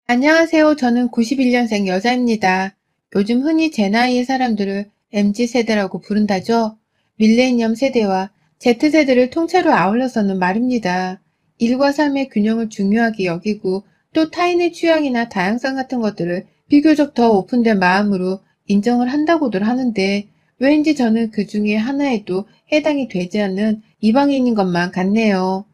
안녕하세요. 저는 91년생 여자입니다. 요즘 흔히 제 나이의 사람들을 MZ세대라고 부른다죠. 밀레니엄 세대와 Z세대를 통째로 아울러서는 말입니다. 일과 삶의 균형을 중요하게 여기고 또 타인의 취향이나 다양성 같은 것들을 비교적 더 오픈된 마음으로 인정을 한다고들 하는데 왠지 저는 그 중에 하나에도 해당이 되지 않는 이방인인 것만 같네요.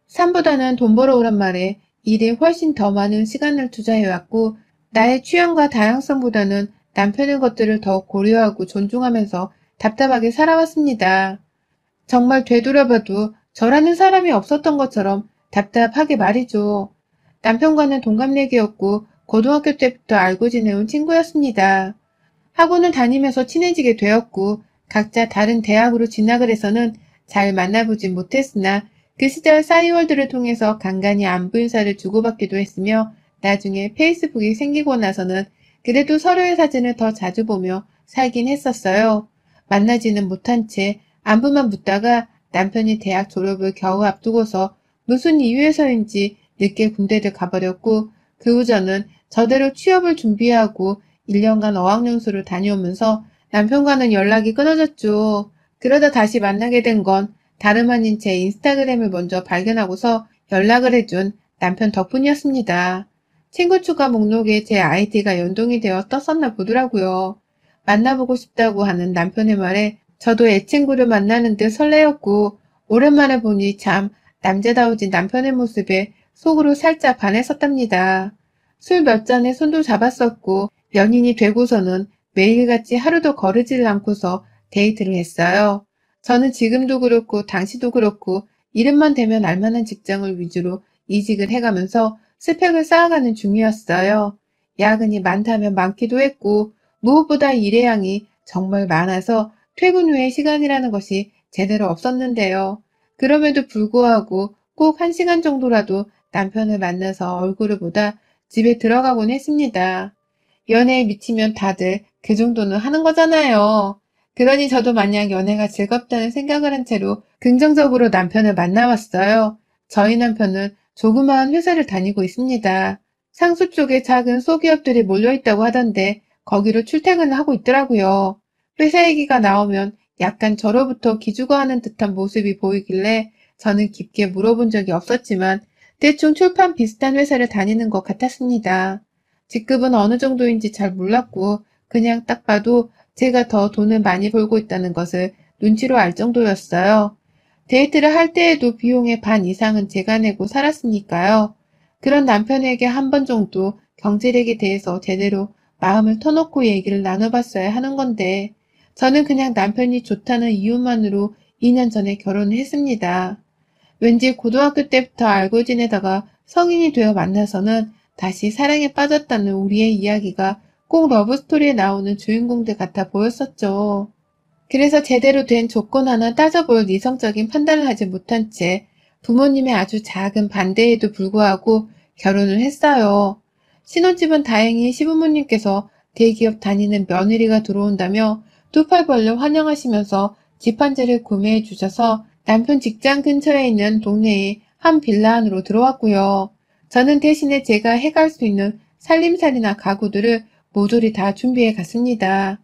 삶보다는 돈 벌어오란 말에 일에 훨씬 더 많은 시간을 투자해왔고 나의 취향과 다양성보다는 남편의 것들을 더 고려하고 존중하면서 답답하게 살아왔습니다. 정말 되돌아봐도 저라는 사람이 없었던 것처럼 답답하게 말이죠. 남편과는 동갑내기였고 고등학교 때부터 알고 지내온 친구였습니다. 학원을 다니면서 친해지게 되었고 각자 다른 대학으로 진학을 해서는 잘 만나보진 못했으나 그 시절 싸이월드를 통해서 간간히 안부 인사를 주고받기도 했으며 나중에 페이스북이 생기고 나서는 그래도 서로의 사진을 더 자주 보며 살긴 했었어요. 만나지는 못한 채 안부만 묻다가 남편이 대학 졸업을 겨우 앞두고서 무슨 이유에서인지 늦게 군대를 가버렸고 그 후 저는 저대로 취업을 준비하고 1년간 어학연수를 다녀오면서 남편과는 연락이 끊어졌죠. 그러다 다시 만나게 된 건 다름 아닌 제 인스타그램을 먼저 발견하고서 연락을 해준 남편 덕분이었습니다. 친구 추가 목록에 제 아이디가 연동이 되어 떴었나 보더라고요. 만나보고 싶다고 하는 남편의 말에 저도 애친구를 만나는 듯 설레었고 오랜만에 보니 참 남자다워진 남편의 모습에 속으로 살짝 반했었답니다. 술 몇 잔에 손도 잡았었고 연인이 되고서는 매일같이 하루도 거르질 않고서 데이트를 했어요. 저는 지금도 그렇고 당시도 그렇고 이름만 대면 알만한 직장을 위주로 이직을 해가면서 스펙을 쌓아가는 중이었어요. 야근이 많다면 많기도 했고 무엇보다 일의 양이 정말 많아서 퇴근 후의 시간이라는 것이 제대로 없었는데요. 그럼에도 불구하고 꼭 1시간 정도라도 남편을 만나서 얼굴을 보다 집에 들어가곤 했습니다. 연애에 미치면 다들 그 정도는 하는 거잖아요. 그러니 저도 만약 연애가 즐겁다는 생각을 한 채로 긍정적으로 남편을 만나왔어요. 저희 남편은 조그마한 회사를 다니고 있습니다. 상수 쪽에 작은 소기업들이 몰려있다고 하던데 거기로 출퇴근을 하고 있더라고요. 회사 얘기가 나오면 약간 저로부터 기죽어하는 듯한 모습이 보이길래 저는 깊게 물어본 적이 없었지만 대충 출판 비슷한 회사를 다니는 것 같았습니다. 직급은 어느 정도인지 잘 몰랐고 그냥 딱 봐도 제가 더 돈을 많이 벌고 있다는 것을 눈치로 알 정도였어요. 데이트를 할 때에도 비용의 반 이상은 제가 내고 살았으니까요. 그런 남편에게 한 번 정도 경제력에 대해서 제대로 마음을 터놓고 얘기를 나눠봤어야 하는 건데 저는 그냥 남편이 좋다는 이유만으로 2년 전에 결혼을 했습니다. 왠지 고등학교 때부터 알고 지내다가 성인이 되어 만나서는 다시 사랑에 빠졌다는 우리의 이야기가 꼭 러브스토리에 나오는 주인공들 같아 보였었죠. 그래서 제대로 된 조건 하나 따져볼 이성적인 판단을 하지 못한 채 부모님의 아주 작은 반대에도 불구하고 결혼을 했어요. 신혼집은 다행히 시부모님께서 대기업 다니는 며느리가 들어온다며 두 팔 벌려 환영하시면서 집 한 채를 구매해 주셔서 남편 직장 근처에 있는 동네의 한 빌라 안으로 들어왔고요. 저는 대신에 제가 해갈 수 있는 살림살이나 가구들을 모조리 다 준비해 갔습니다.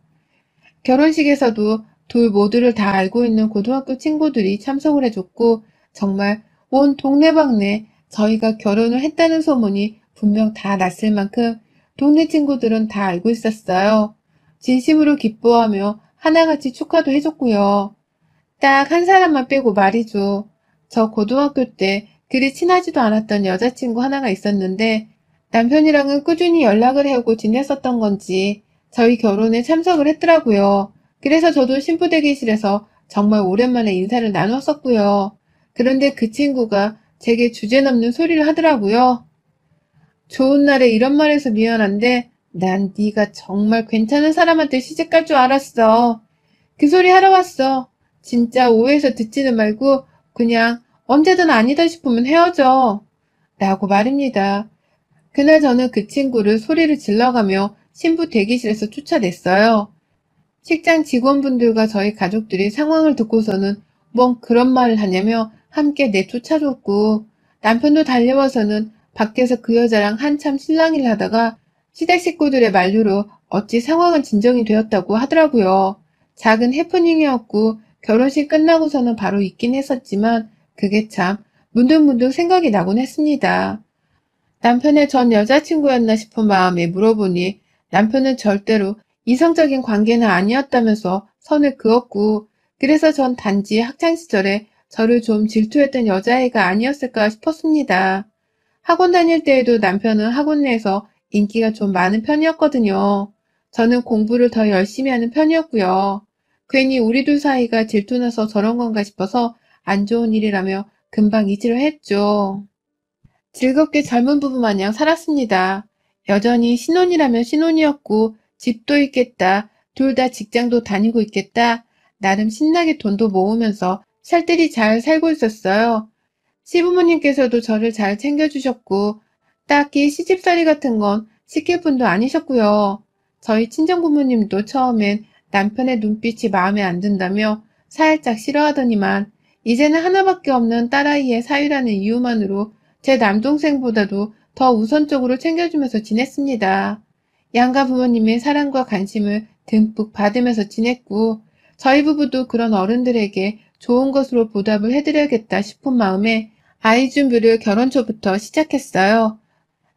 결혼식에서도 둘 모두를 다 알고 있는 고등학교 친구들이 참석을 해줬고 정말 온 동네방네 저희가 결혼을 했다는 소문이 분명 다 났을 만큼 동네 친구들은 다 알고 있었어요. 진심으로 기뻐하며 하나같이 축하도 해줬고요. 딱 한 사람만 빼고 말이죠. 저 고등학교 때 그리 친하지도 않았던 여자친구 하나가 있었는데 남편이랑은 꾸준히 연락을 해오고 지냈었던 건지 저희 결혼에 참석을 했더라고요. 그래서 저도 신부대기실에서 정말 오랜만에 인사를 나눴었고요. 그런데 그 친구가 제게 주제넘는 소리를 하더라고요. 좋은 날에 이런 말해서 미안한데 난 네가 정말 괜찮은 사람한테 시집갈 줄 알았어. 그 소리 하러 왔어. 진짜 오해해서 듣지는 말고 그냥 언제든 아니다 싶으면 헤어져. 라고 말입니다. 그날 저는 그 친구를 소리를 질러가며 신부 대기실에서 쫓아냈어요. 식장 직원분들과 저희 가족들이 상황을 듣고서는 뭔 그런 말을 하냐며 함께 내쫓아줬고 남편도 달려와서는 밖에서 그 여자랑 한참 실랑이를 하다가 시댁 식구들의 만류로 어찌 상황은 진정이 되었다고 하더라고요. 작은 해프닝이었고 결혼식 끝나고서는 바로 있긴 했었지만 그게 참 문득문득 생각이 나곤 했습니다. 남편의 전 여자친구였나 싶은 마음에 물어보니 남편은 절대로 이성적인 관계는 아니었다면서 선을 그었고 그래서 전 단지 학창시절에 저를 좀 질투했던 여자애가 아니었을까 싶었습니다. 학원 다닐 때에도 남편은 학원 내에서 인기가 좀 많은 편이었거든요. 저는 공부를 더 열심히 하는 편이었고요. 괜히 우리 둘 사이가 질투나서 저런 건가 싶어서 안 좋은 일이라며 금방 잊으려 했죠. 즐겁게 젊은 부부 마냥 살았습니다. 여전히 신혼이라면 신혼이었고 집도 있겠다. 둘 다 직장도 다니고 있겠다. 나름 신나게 돈도 모으면서 살뜰히 잘 살고 있었어요. 시부모님께서도 저를 잘 챙겨주셨고 딱히 시집살이 같은 건 시킬 분도 아니셨고요. 저희 친정부모님도 처음엔 남편의 눈빛이 마음에 안 든다며 살짝 싫어하더니만 이제는 하나밖에 없는 딸아이의 사위라는 이유만으로 제 남동생보다도 더 우선적으로 챙겨주면서 지냈습니다. 양가 부모님의 사랑과 관심을 듬뿍 받으면서 지냈고 저희 부부도 그런 어른들에게 좋은 것으로 보답을 해드려야겠다 싶은 마음에 아이 준비를 결혼 초부터 시작했어요.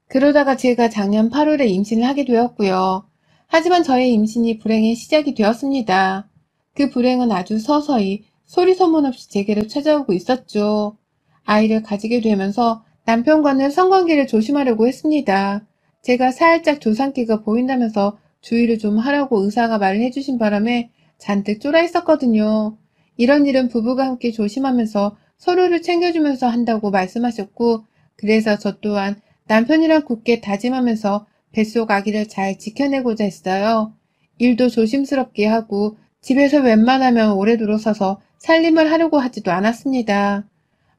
그러다가 제가 작년 8월에 임신을 하게 되었고요. 하지만 저의 임신이 불행의 시작이 되었습니다. 그 불행은 아주 서서히 소리 소문 없이 제게로 찾아오고 있었죠. 아이를 가지게 되면서 남편과는 성관계를 조심하려고 했습니다. 제가 살짝 조산기가 보인다면서 주의를 좀 하라고 의사가 말을 해주신 바람에 잔뜩 쫄아 있었거든요. 이런 일은 부부가 함께 조심하면서 서로를 챙겨주면서 한다고 말씀하셨고, 그래서 저 또한 남편이랑 굳게 다짐하면서 뱃속 아기를 잘 지켜내고자 했어요. 일도 조심스럽게 하고 집에서 웬만하면 오래 들어서서 살림을 하려고 하지도 않았습니다.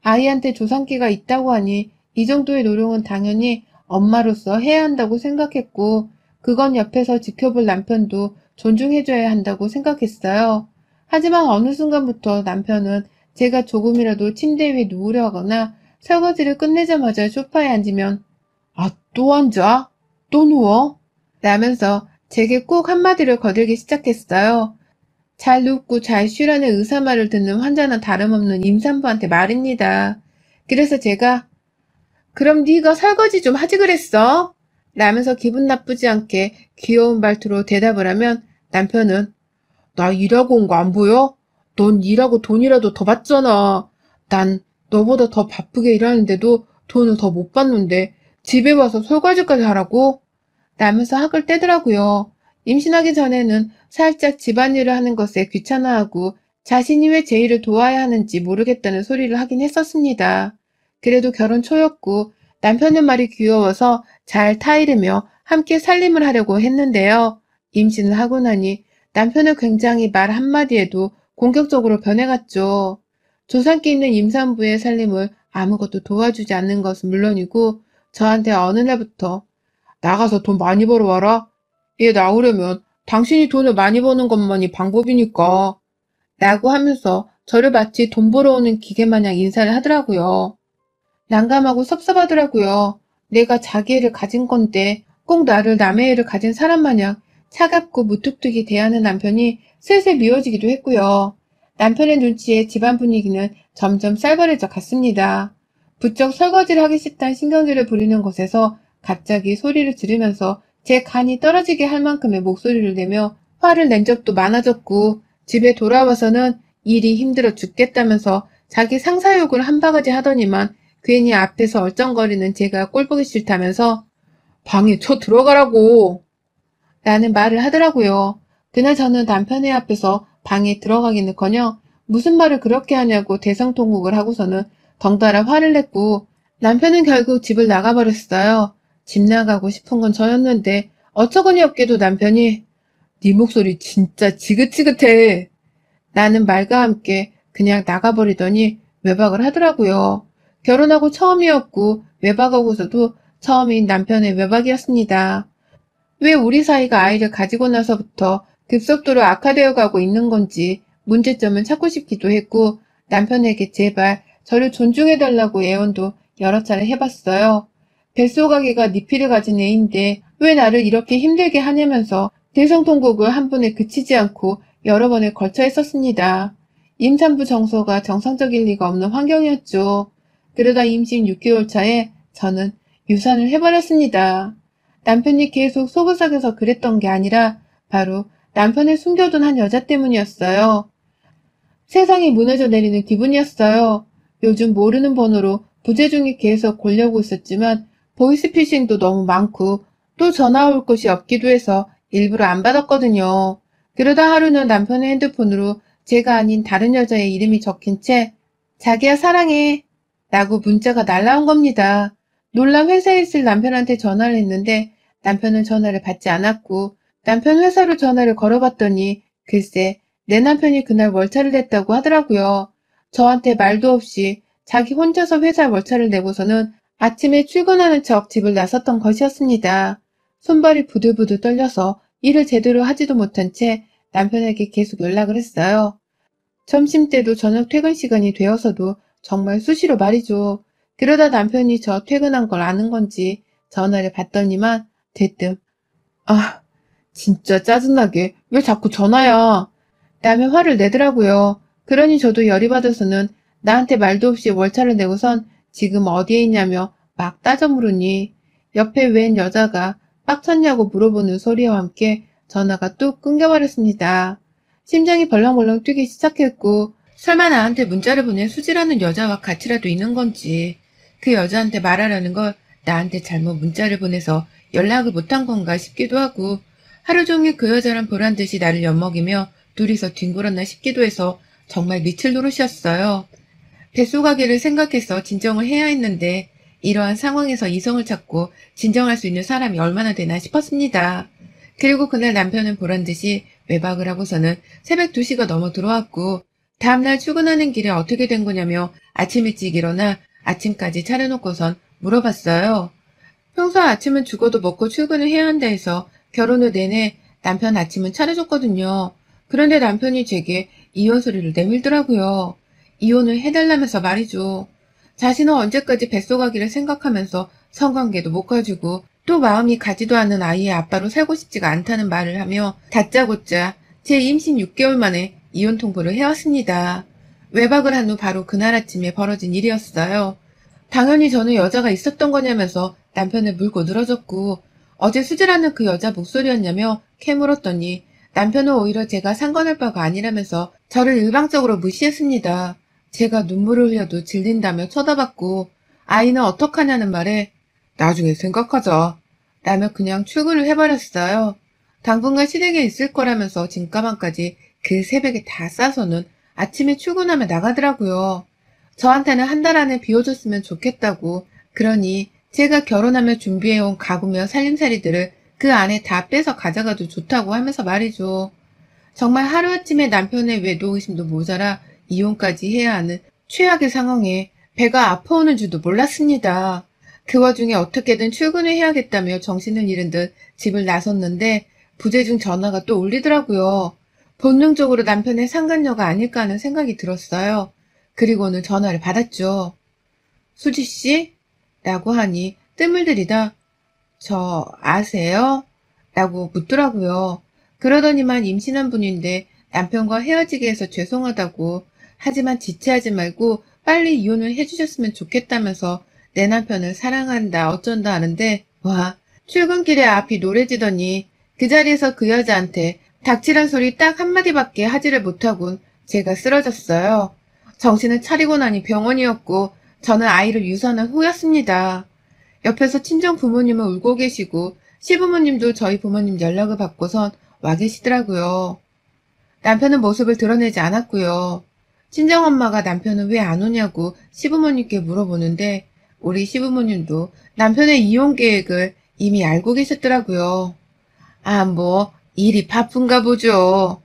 아이한테 조상기가 있다고 하니 이 정도의 노력은 당연히 엄마로서 해야 한다고 생각했고 그건 옆에서 지켜볼 남편도 존중해줘야 한다고 생각했어요. 하지만 어느 순간부터 남편은 제가 조금이라도 침대 위에 누우려 하거나 설거지를 끝내자마자 소파에 앉으면 아, 또 앉아? 또 누워? 라면서 제게 꼭 한마디를 거들기 시작했어요. 잘 눕고 잘 쉬라는 의사 말을 듣는 환자는 다름없는 임산부한테 말입니다. 그래서 제가 그럼 네가 설거지 좀 하지 그랬어? 라면서 기분 나쁘지 않게 귀여운 말투로 대답을 하면 남편은 나 일하고 온 거 안 보여? 넌 일하고 돈이라도 더 받잖아. 난 너보다 더 바쁘게 일하는데도 돈을 더 못 받는데 집에 와서 설거지까지 하라고? 라면서 학을 떼더라고요. 임신하기 전에는 살짝 집안일을 하는 것에 귀찮아하고 자신이 왜 제 일을 도와야 하는지 모르겠다는 소리를 하긴 했었습니다. 그래도 결혼 초였고 남편의 말이 귀여워서 잘 타이르며 함께 살림을 하려고 했는데요. 임신을 하고 나니 남편은 굉장히 말 한마디에도 공격적으로 변해갔죠. 조상기 있는 임산부의 살림을 아무것도 도와주지 않는 것은 물론이고 저한테 어느 날부터 나가서 돈 많이 벌어와라. 얘 나오려면 당신이 돈을 많이 버는 것만이 방법이니까. 라고 하면서 저를 마치 돈 벌어오는 기계마냥 인사를 하더라고요. 난감하고 섭섭하더라고요. 내가 자기 애를 가진 건데 꼭 나를 남의 애를 가진 사람 마냥 차갑고 무뚝뚝이 대하는 남편이 슬슬 미워지기도 했고요. 남편의 눈치에 집안 분위기는 점점 쌀벌해져 갔습니다. 부쩍 설거지를 하기 싫다는 신경질을 부리는 곳에서 갑자기 소리를 지르면서 제 간이 떨어지게 할 만큼의 목소리를 내며 화를 낸 적도 많아졌고 집에 돌아와서는 일이 힘들어 죽겠다면서 자기 상사욕을 한 바가지 하더니만 괜히 앞에서 얼쩡거리는 제가 꼴보기 싫다면서 방에 쳐 들어가라고 라는 말을 하더라고요. 그날 저는 남편의 앞에서 방에 들어가기는커녕 무슨 말을 그렇게 하냐고 대성통곡을 하고서는 덩달아 화를 냈고 남편은 결국 집을 나가버렸어요. 집 나가고 싶은 건 저였는데 어처구니 없게도 남편이 네 목소리 진짜 지긋지긋해 라는 말과 함께 그냥 나가버리더니 외박을 하더라고요. 결혼하고 처음이었고 외박하고서도 처음인 남편의 외박이었습니다. 왜 우리 사이가 아이를 가지고 나서부터 급속도로 악화되어 가고 있는 건지 문제점을 찾고 싶기도 했고 남편에게 제발 저를 존중해달라고 애원도 여러 차례 해봤어요. 뱃속아기가 니피를 가진 애인데 왜 나를 이렇게 힘들게 하냐면서 대성통곡을 한 번에 그치지 않고 여러 번에 걸쳐 했었습니다. 임산부 정서가 정상적일 리가 없는 환경이었죠. 그러다 임신 6개월 차에 저는 유산을 해버렸습니다. 남편이 계속 속을 삭여서 그랬던 게 아니라 바로 남편을 숨겨둔 한 여자 때문이었어요. 세상이 무너져 내리는 기분이었어요. 요즘 모르는 번호로 부재중에 계속 걸려오고 있었지만 보이스피싱도 너무 많고 또 전화 올 곳이 없기도 해서 일부러 안 받았거든요. 그러다 하루는 남편의 핸드폰으로 제가 아닌 다른 여자의 이름이 적힌 채 자기야 사랑해 라고 문자가 날라온 겁니다. 놀라 회사에 있을 남편한테 전화를 했는데 남편은 전화를 받지 않았고 남편 회사로 전화를 걸어봤더니 글쎄 내 남편이 그날 월차를 냈다고 하더라고요. 저한테 말도 없이 자기 혼자서 회사 월차를 내고서는 아침에 출근하는 척 집을 나섰던 것이었습니다. 손발이 부들부들 떨려서 일을 제대로 하지도 못한 채 남편에게 계속 연락을 했어요. 점심때도 저녁 퇴근 시간이 되어서도 정말 수시로 말이죠. 그러다 남편이 저 퇴근한 걸 아는 건지 전화를 받더니만 대뜸 아 진짜 짜증나게 왜 자꾸 전화야 라며 화를 내더라고요. 그러니 저도 열이 받아서는 나한테 말도 없이 월차를 내고선 지금 어디에 있냐며 막 따져 물으니 옆에 웬 여자가 빡쳤냐고 물어보는 소리와 함께 전화가 뚝 끊겨버렸습니다. 심장이 벌렁벌렁 뛰기 시작했고 설마 나한테 문자를 보낸 수지라는 여자와 같이라도 있는 건지 그 여자한테 말하라는 걸 나한테 잘못 문자를 보내서 연락을 못한 건가 싶기도 하고 하루 종일 그 여자랑 보란 듯이 나를 엿먹이며 둘이서 뒹굴었나 싶기도 해서 정말 미칠 노릇이었어요. 뱃속아기를 생각해서 진정을 해야 했는데 이러한 상황에서 이성을 찾고 진정할 수 있는 사람이 얼마나 되나 싶었습니다. 그리고 그날 남편은 보란듯이 외박을 하고서는 새벽 2시가 넘어 들어왔고 다음날 출근하는 길에 어떻게 된 거냐며 아침 일찍 일어나 아침까지 차려놓고선 물어봤어요. 평소 아침은 죽어도 먹고 출근을 해야 한다 해서 결혼 후 내내 남편 아침은 차려줬거든요. 그런데 남편이 제게 이혼 소리를 내밀더라고요. 이혼을 해달라면서 말이죠. 자신은 언제까지 뱃속아기를 생각하면서 성관계도 못 가지고 또 마음이 가지도 않는 아이의 아빠로 살고 싶지가 않다는 말을 하며 다짜고짜 제 임신 6개월 만에 이혼 통보를 해왔습니다. 외박을 한 후 바로 그날 아침에 벌어진 일이었어요. 당연히 저는 여자가 있었던 거냐면서 남편을 물고 늘어졌고 어제 수지라는 그 여자 목소리였냐며 캐물었더니 남편은 오히려 제가 상관할 바가 아니라면서 저를 일방적으로 무시했습니다. 제가 눈물을 흘려도 질린다며 쳐다봤고 아이는 어떡하냐는 말에 나중에 생각하자 라며 그냥 출근을 해버렸어요. 당분간 시댁에 있을 거라면서 짐가방까지 그 새벽에 다 싸서는 아침에 출근하며 나가더라고요. 저한테는 한 달 안에 비워줬으면 좋겠다고 그러니 제가 결혼하며 준비해온 가구며 살림살이들을 그 안에 다 빼서 가져가도 좋다고 하면서 말이죠. 정말 하루아침에 남편의 외도 의심도 모자라 이혼까지 해야 하는 최악의 상황에 배가 아파오는 줄도 몰랐습니다. 그 와중에 어떻게든 출근을 해야겠다며 정신을 잃은 듯 집을 나섰는데 부재중 전화가 또 울리더라고요. 본능적으로 남편의 상간녀가 아닐까 하는 생각이 들었어요. 그리고는 전화를 받았죠. 수지씨? 라고 하니 뜸을 들이다 저 아세요? 라고 묻더라고요. 그러더니만 임신한 분인데 남편과 헤어지게 해서 죄송하다고 하지만 지체하지 말고 빨리 이혼을 해주셨으면 좋겠다면서 내 남편을 사랑한다 어쩐다 하는데 와 출근길에 앞이 노래지더니 그 자리에서 그 여자한테 닥치란 소리 딱 한마디밖에 하지를 못하곤 제가 쓰러졌어요. 정신을 차리고 나니 병원이었고 저는 아이를 유산한 후였습니다. 옆에서 친정 부모님은 울고 계시고 시부모님도 저희 부모님 연락을 받고선 와 계시더라고요. 남편은 모습을 드러내지 않았고요. 친정엄마가 남편은 왜 안 오냐고 시부모님께 물어보는데 우리 시부모님도 남편의 이혼 계획을 이미 알고 계셨더라고요. 아, 뭐 일이 바쁜가 보죠.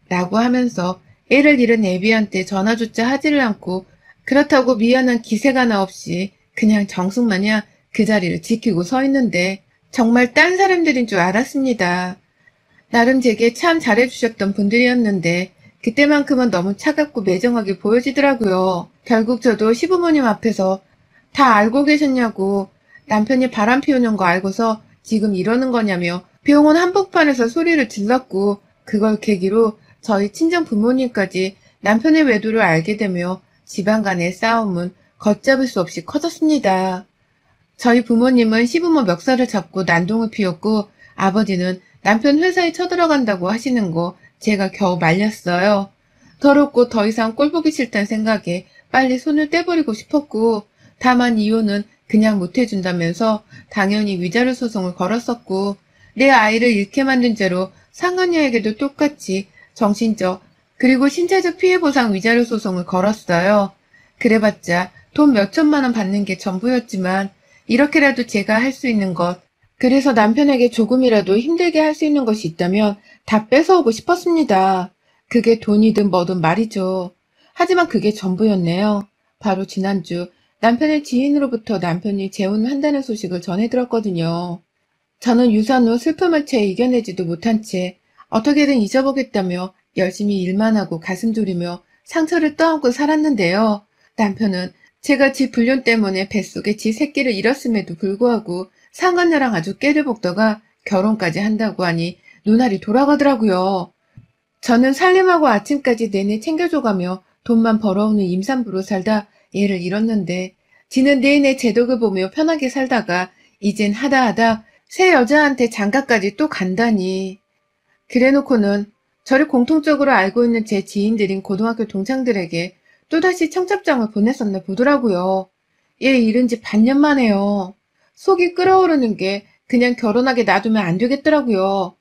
라고 하면서 애를 잃은 애비한테 전화조차 하지를 않고 그렇다고 미안한 기색 하나 없이 그냥 정숙마냥 그 자리를 지키고 서 있는데 정말 딴 사람들인 줄 알았습니다. 나름 제게 참 잘해주셨던 분들이었는데 그때만큼은 너무 차갑고 매정하게 보여지더라고요. 결국 저도 시부모님 앞에서 다 알고 계셨냐고 남편이 바람 피우는 거 알고서 지금 이러는 거냐며 병원 한복판에서 소리를 질렀고 그걸 계기로 저희 친정 부모님까지 남편의 외도를 알게 되며 집안 간의 싸움은 걷잡을 수 없이 커졌습니다. 저희 부모님은 시부모 멱살을 잡고 난동을 피웠고 아버지는 남편 회사에 쳐들어간다고 하시는 거 제가 겨우 말렸어요. 더럽고 더 이상 꼴 보기 싫다는 생각에 빨리 손을 떼버리고 싶었고 다만 이혼은 그냥 못해준다면서 당연히 위자료 소송을 걸었었고 내 아이를 잃게 만든 죄로 상간녀에게도 똑같이 정신적 그리고 신체적 피해보상 위자료 소송을 걸었어요. 그래봤자 돈 몇천만 원 받는 게 전부였지만 이렇게라도 제가 할 수 있는 것, 그래서 남편에게 조금이라도 힘들게 할 수 있는 것이 있다면 다 뺏어오고 싶었습니다. 그게 돈이든 뭐든 말이죠. 하지만 그게 전부였네요. 바로 지난주 남편의 지인으로부터 남편이 재혼을 한다는 소식을 전해 들었거든요. 저는 유산 후 슬픔을 채 이겨내지도 못한 채 어떻게든 잊어보겠다며 열심히 일만 하고 가슴 졸이며 상처를 떠안고 살았는데요. 남편은 제가 지 불륜 때문에 뱃속에 지 새끼를 잃었음에도 불구하고 상간녀랑 아주 깨를 볶다가 결혼까지 한다고 하니 눈알이 돌아가더라고요. 저는 살림하고 아침까지 내내 챙겨줘가며 돈만 벌어오는 임산부로 살다 얘를 잃었는데 지는 내내 제 덕을 보며 편하게 살다가 이젠 하다하다 새 여자한테 장가까지 또 간다니. 그래놓고는 저를 공통적으로 알고 있는 제 지인들인 고등학교 동창들에게 또다시 청첩장을 보냈었나 보더라고요. 얘 잃은 지 반년 만에요. 속이 끓어오르는 게 그냥 결혼하게 놔두면 안 되겠더라고요.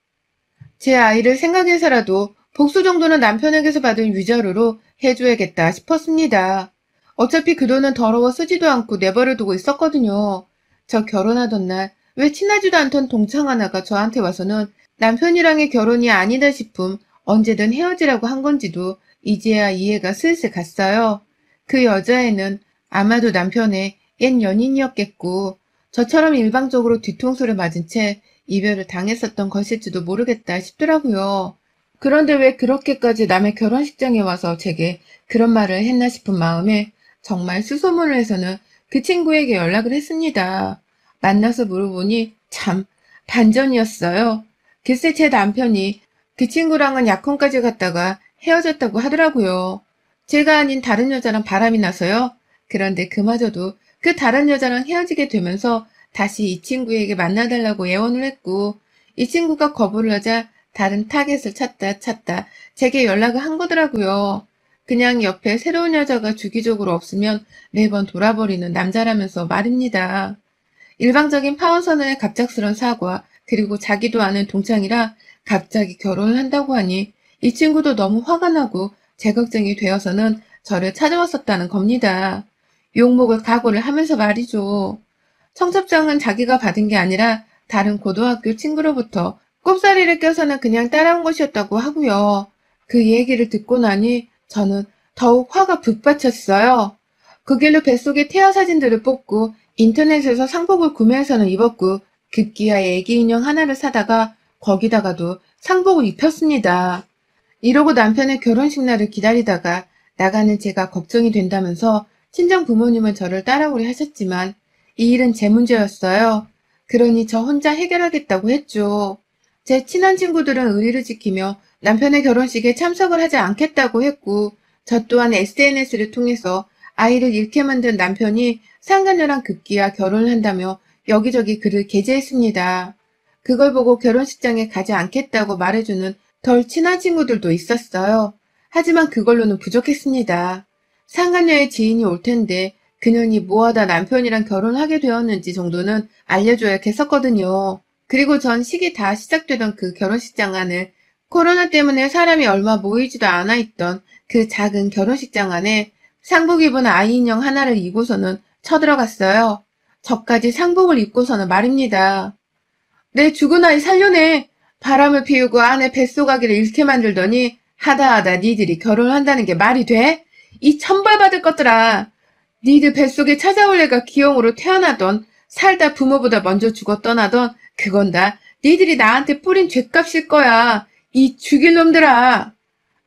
제 아이를 생각해서라도 복수 정도는 남편에게서 받은 위자료로 해줘야겠다 싶었습니다. 어차피 그 돈은 더러워 쓰지도 않고 내버려두고 있었거든요. 저 결혼하던 날 왜 친하지도 않던 동창 하나가 저한테 와서는 남편이랑의 결혼이 아니다 싶음 언제든 헤어지라고 한 건지도 이제야 이해가 슬슬 갔어요. 그 여자애는 아마도 남편의 옛 연인이었겠고 저처럼 일방적으로 뒤통수를 맞은 채 이별을 당했었던 것일지도 모르겠다 싶더라고요. 그런데 왜 그렇게까지 남의 결혼식장에 와서 제게 그런 말을 했나 싶은 마음에 정말 수소문을 해서는 그 친구에게 연락을 했습니다. 만나서 물어보니 참 반전이었어요. 글쎄 제 남편이 그 친구랑은 약혼까지 갔다가 헤어졌다고 하더라고요. 제가 아닌 다른 여자랑 바람이 나서요. 그런데 그마저도 그 다른 여자랑 헤어지게 되면서 다시 이 친구에게 만나달라고 애원을 했고 이 친구가 거부를 하자 다른 타겟을 찾다 제게 연락을 한 거더라고요. 그냥 옆에 새로운 여자가 주기적으로 없으면 매번 돌아버리는 남자라면서 말입니다. 일방적인 파혼선언의 갑작스런 사과, 그리고 자기도 아는 동창이라 갑자기 결혼을 한다고 하니 이 친구도 너무 화가 나고 제 걱정이 되어서는 저를 찾아왔었다는 겁니다. 욕먹을 각오를 하면서 말이죠. 청첩장은 자기가 받은 게 아니라 다른 고등학교 친구로부터 꼽사리를 껴서는 그냥 따라온 것이었다고 하고요. 그 얘기를 듣고 나니 저는 더욱 화가 북받쳤어요. 그 길로 뱃속에 태아 사진들을 뽑고 인터넷에서 상복을 구매해서는 입었고 급기야 애기 인형 하나를 사다가 거기다가도 상복을 입혔습니다. 이러고 남편의 결혼식 날을 기다리다가 나가는 제가 걱정이 된다면서 친정 부모님은 저를 따라오려 하셨지만 이 일은 제 문제였어요. 그러니 저 혼자 해결하겠다고 했죠. 제 친한 친구들은 의리를 지키며 남편의 결혼식에 참석을 하지 않겠다고 했고 저 또한 SNS를 통해서 아이를 잃게 만든 남편이 상간녀랑 급기야 결혼을 한다며 여기저기 글을 게재했습니다. 그걸 보고 결혼식장에 가지 않겠다고 말해주는 덜 친한 친구들도 있었어요. 하지만 그걸로는 부족했습니다. 상간녀의 지인이 올 텐데 그년이 뭐하다 남편이랑 결혼하게 되었는지 정도는 알려줘야겠었거든요. 그리고 전 식이 다 시작되던 그 결혼식장 안을 코로나 때문에 사람이 얼마 모이지도 않아 있던 그 작은 결혼식장 안에 상복 입은 아이 인형 하나를 입고서는 쳐들어갔어요. 저까지 상복을 입고서는 말입니다. 내 죽은 아이 살려내. 바람을 피우고 아내 뱃속아기를 잃게 만들더니 하다하다 니들이 결혼한다는 게 말이 돼? 이 천벌받을 것들아. 니들 뱃속에 찾아올 애가 기형으로 태어나던 살다 부모보다 먼저 죽어 떠나던 그건 다 니들이 나한테 뿌린 죗값일 거야. 이 죽일 놈들아.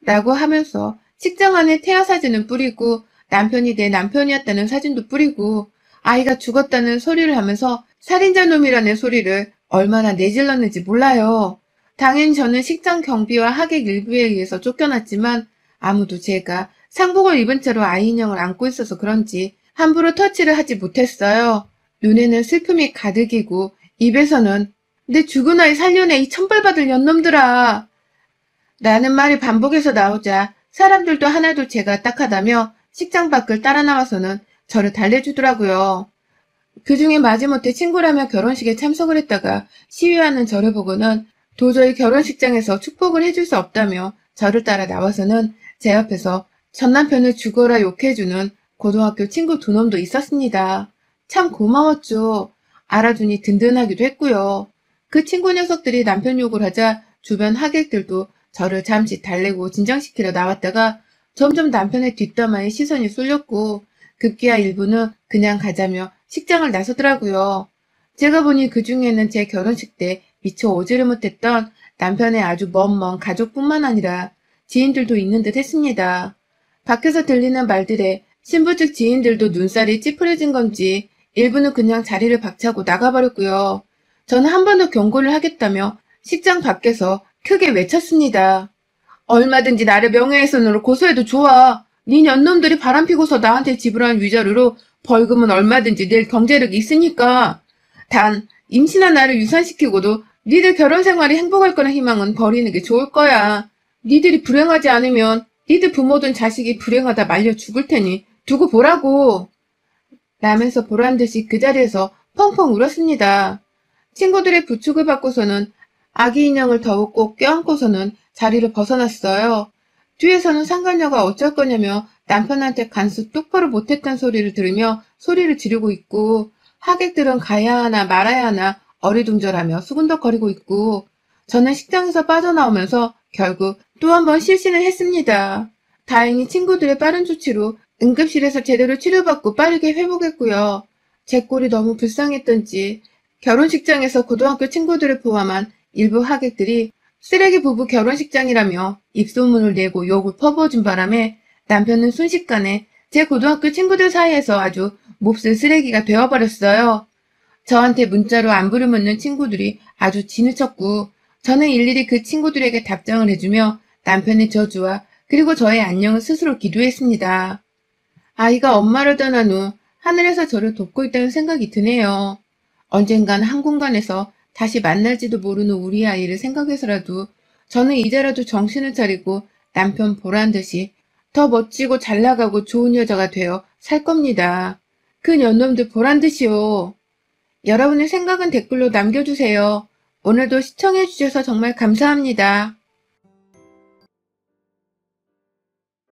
라고 하면서 식장 안에 태아 사진을 뿌리고 남편이 내 남편이었다는 사진도 뿌리고 아이가 죽었다는 소리를 하면서 살인자 놈이라는 소리를 얼마나 내질렀는지 몰라요. 당연히 저는 식장 경비와 하객 일부에 의해서 쫓겨났지만 아무도 제가 상복을 입은 채로 아이 인형을 안고 있어서 그런지 함부로 터치를 하지 못했어요. 눈에는 슬픔이 가득이고 입에서는 내 죽은 아이 살려내 이 천벌받을 년놈들아 라는 말이 반복해서 나오자 사람들도 하나도 제가 딱하다며 식장 밖을 따라 나와서는 저를 달래주더라고요. 그중에 마지못해 친구라며 결혼식에 참석을 했다가 시위하는 저를 보고는 도저히 결혼식장에서 축복을 해줄 수 없다며 저를 따라 나와서는 제 옆에서 전 남편을 죽어라 욕해주는 고등학교 친구 두 놈도 있었습니다. 참 고마웠죠. 알아두니 든든하기도 했고요. 그 친구 녀석들이 남편 욕을 하자 주변 하객들도 저를 잠시 달래고 진정시키러 나왔다가 점점 남편의 뒷담화에 시선이 쏠렸고 급기야 일부는 그냥 가자며 식장을 나서더라고요. 제가 보니 그 중에는 제 결혼식 때 미처 오지를 못했던 남편의 아주 먼 가족뿐만 아니라 지인들도 있는 듯 했습니다. 밖에서 들리는 말들에 신부 측 지인들도 눈살이 찌푸려진 건지 일부는 그냥 자리를 박차고 나가버렸고요. 저는 한 번 더 경고를 하겠다며 식장 밖에서 크게 외쳤습니다. 얼마든지 나를 명예훼손으로 고소해도 좋아. 네 년놈들이 바람피고서 나한테 지불한 위자료로 벌금은 얼마든지 낼 경제력이 있으니까. 단 임신한 나를 유산시키고도 니들 결혼 생활이 행복할 거란 희망은 버리는 게 좋을 거야. 니들이 불행하지 않으면 니들 부모든 자식이 불행하다 말려 죽을 테니 두고 보라고. 라면서 보란듯이 그 자리에서 펑펑 울었습니다. 친구들의 부축을 받고서는 아기 인형을 더욱 꼭 껴안고서는 자리를 벗어났어요. 뒤에서는 상간녀가 어쩔 거냐며 남편한테 간수 똑바로 못했단 소리를 들으며 소리를 지르고 있고 하객들은 가야 하나 말아야 하나 어리둥절하며 수군덕거리고 있고 저는 식장에서 빠져나오면서 결국 또 한 번 실신을 했습니다. 다행히 친구들의 빠른 조치로 응급실에서 제대로 치료받고 빠르게 회복했고요. 제 꼴이 너무 불쌍했던지 결혼식장에서 고등학교 친구들을 포함한 일부 하객들이 쓰레기 부부 결혼식장이라며 입소문을 내고 욕을 퍼부어준 바람에 남편은 순식간에 제 고등학교 친구들 사이에서 아주 몹쓸 쓰레기가 되어버렸어요. 저한테 문자로 안부를 묻는 친구들이 아주 진우쳤고 저는 일일이 그 친구들에게 답장을 해주며 남편의 저주와 그리고 저의 안녕을 스스로 기도했습니다. 아이가 엄마를 떠난 후 하늘에서 저를 돕고 있다는 생각이 드네요. 언젠간 한 공간에서 다시 만날지도 모르는 우리 아이를 생각해서라도 저는 이제라도 정신을 차리고 남편 보란 듯이 더 멋지고 잘나가고 좋은 여자가 되어 살 겁니다. 그 년놈들 보란 듯이요. 여러분의 생각은 댓글로 남겨주세요. 오늘도 시청해주셔서 정말 감사합니다.